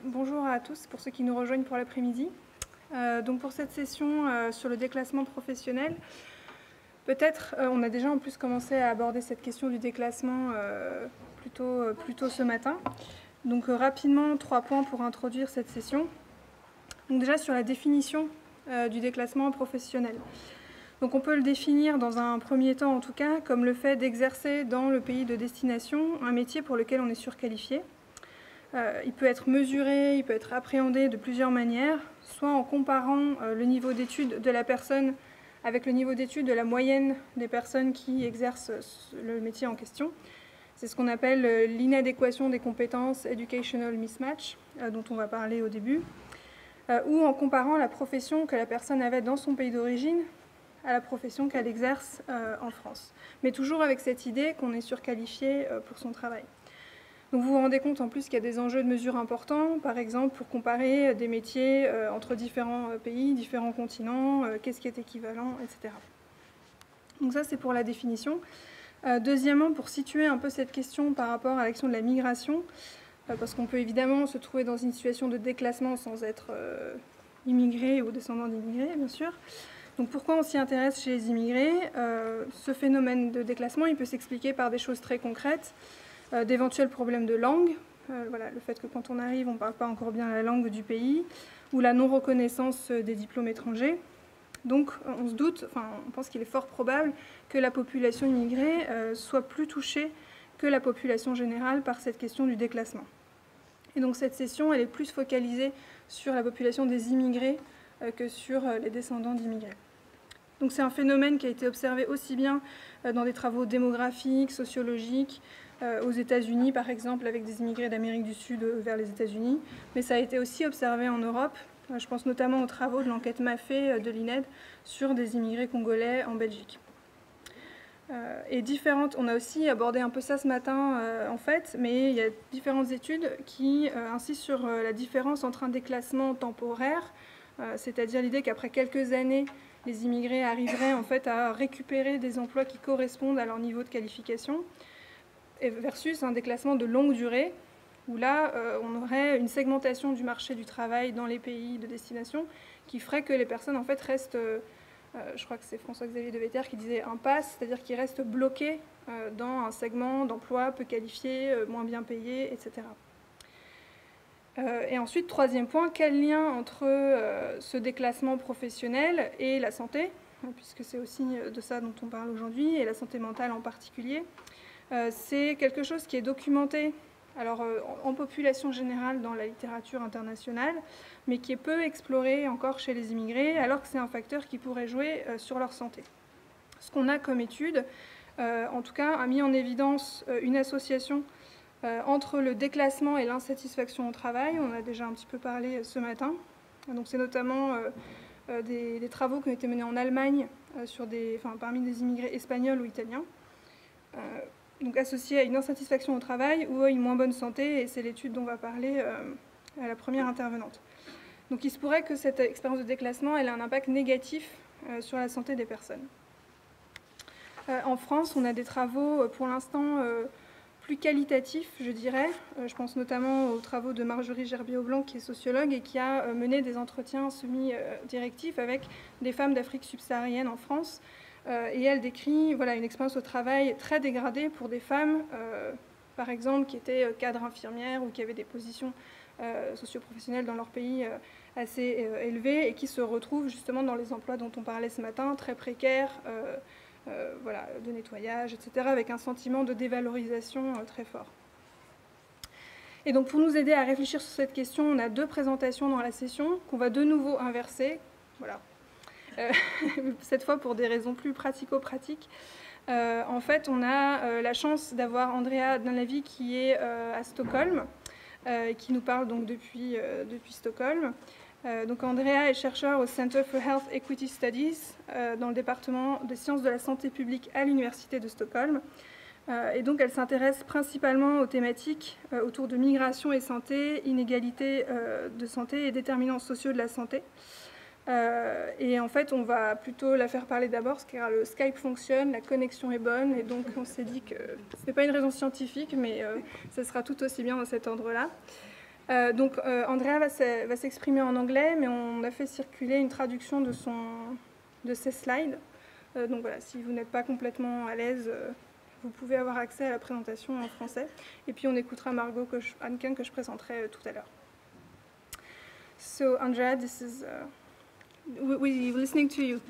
Bonjour à tous pour ceux qui nous rejoignent pour l'après-midi. Donc pour cette session sur le déclassement professionnel, peut-être on a déjà en plus commencé à aborder cette question du déclassement plus tôt ce matin. Donc rapidement, 3 points pour introduire cette session. Donc déjà sur la définition du déclassement professionnel. Donc on peut le définir dans un premier temps en tout cas comme le fait d'exercer dans le pays de destination un métier pour lequel on est surqualifié. Il peut être mesuré, il peut être appréhendé de plusieurs manières, soit en comparant le niveau d'études de la personne avec le niveau d'études de la moyenne des personnes qui exercent le métier en question. C'est ce qu'on appelle l'inadéquation des compétences, educational mismatch, dont on va parler au début, ou en comparant la profession que la personne avait dans son pays d'origine à la profession qu'elle exerce en France. Mais toujours avec cette idée qu'on est surqualifié pour son travail. Donc vous vous rendez compte en plus qu'il y a des enjeux de mesure importants, par exemple pour comparer des métiers entre différents pays, différents continents, qu'est-ce qui est équivalent, etc. Donc ça c'est pour la définition. Deuxièmement, pour situer un peu cette question par rapport à l'action de la migration, parce qu'on peut évidemment se trouver dans une situation de déclassement sans être immigré ou descendant d'immigrés, bien sûr. Donc pourquoi on s'y intéresse chez les immigrés? Ce phénomène de déclassement, il peut s'expliquer par des choses très concrètes, d'éventuels problèmes de langue, le fait que quand on arrive, on ne parle pas encore bien la langue du pays, ou la non-reconnaissance des diplômes étrangers. Donc on pense qu'il est fort probable que la population immigrée soit plus touchée que la population générale par cette question du déclassement. Et donc cette session, elle est plus focalisée sur la population des immigrés que sur les descendants d'immigrés. Donc c'est un phénomène qui a été observé aussi bien dans des travaux démographiques, sociologiques, aux États-Unis par exemple, avec des immigrés d'Amérique du Sud vers les États-Unis, mais ça a été aussi observé en Europe. Je pense notamment aux travaux de l'enquête MAFE de l'INED sur des immigrés congolais en Belgique. On a aussi abordé un peu ça ce matin en fait, mais il y a différentes études qui insistent sur la différence entre un déclassement temporaire, c'est-à-dire l'idée qu'après quelques années, les immigrés arriveraient en fait à récupérer des emplois qui correspondent à leur niveau de qualification, versus un déclassement de longue durée, où là, on aurait une segmentation du marché du travail dans les pays de destination qui ferait que les personnes en fait restent, je crois que c'est François-Xavier de Vetter qui disait impasse, c'est-à-dire qu'ils restent bloqués dans un segment d'emploi peu qualifié, moins bien payé, etc. Et ensuite, troisième point, quel lien entre ce déclassement professionnel et la santé, puisque c'est aussi de ça dont on parle aujourd'hui, et la santé mentale en particulier. C'est quelque chose qui est documenté alors, en population générale dans la littérature internationale, mais qui est peu exploré encore chez les immigrés, alors que c'est un facteur qui pourrait jouer sur leur santé. Ce qu'on a comme étude, en tout cas, a mis en évidence une association entre le déclassement et l'insatisfaction au travail. On en a déjà un petit peu parlé ce matin. Donc c'est notamment des travaux qui ont été menés en Allemagne parmi des immigrés espagnols ou italiens. Donc associé à une insatisfaction au travail ou à une moins bonne santé, et c'est l'étude dont on va parler à la première intervenante. Donc il se pourrait que cette expérience de déclassement ait un impact négatif sur la santé des personnes. En France, on a des travaux pour l'instant plus qualitatifs, je dirais. Je pense notamment aux travaux de Marjorie Gerbier-Aublanc, qui est sociologue et qui a mené des entretiens semi-directifs avec des femmes d'Afrique subsaharienne en France. Et elle décrit une expérience au travail très dégradée pour des femmes, par exemple, qui étaient cadres infirmières ou qui avaient des positions socio-professionnelles dans leur pays assez élevées et qui se retrouvent justement dans les emplois dont on parlait ce matin, très précaires, de nettoyage, etc., avec un sentiment de dévalorisation très fort. Et donc pour nous aider à réfléchir sur cette question, on a 2 présentations dans la session qu'on va de nouveau inverser. Voilà. Cette fois pour des raisons plus pratico-pratiques. En fait, on a la chance d'avoir Andrea Dunlavy qui est à Stockholm, qui nous parle donc depuis Stockholm. Donc Andrea est chercheur au Center for Health Equity Studies dans le département des sciences de la santé publique à l'Université de Stockholm. Et donc elle s'intéresse principalement aux thématiques autour de migration et santé, inégalité de santé et déterminants sociaux de la santé. Et en fait, on va plutôt la faire parler d'abord, parce que le Skype fonctionne, la connexion est bonne, et donc on s'est dit que ce n'est pas une raison scientifique, mais ce sera tout aussi bien dans cet ordre-là. Donc Andrea va s'exprimer en anglais, mais on a fait circuler une traduction de ses slides. Donc voilà, si vous n'êtes pas complètement à l'aise, vous pouvez avoir accès à la présentation en français. Et puis on écoutera Margot Anken que je présenterai tout à l'heure. So Andrea, this is we're listening to you.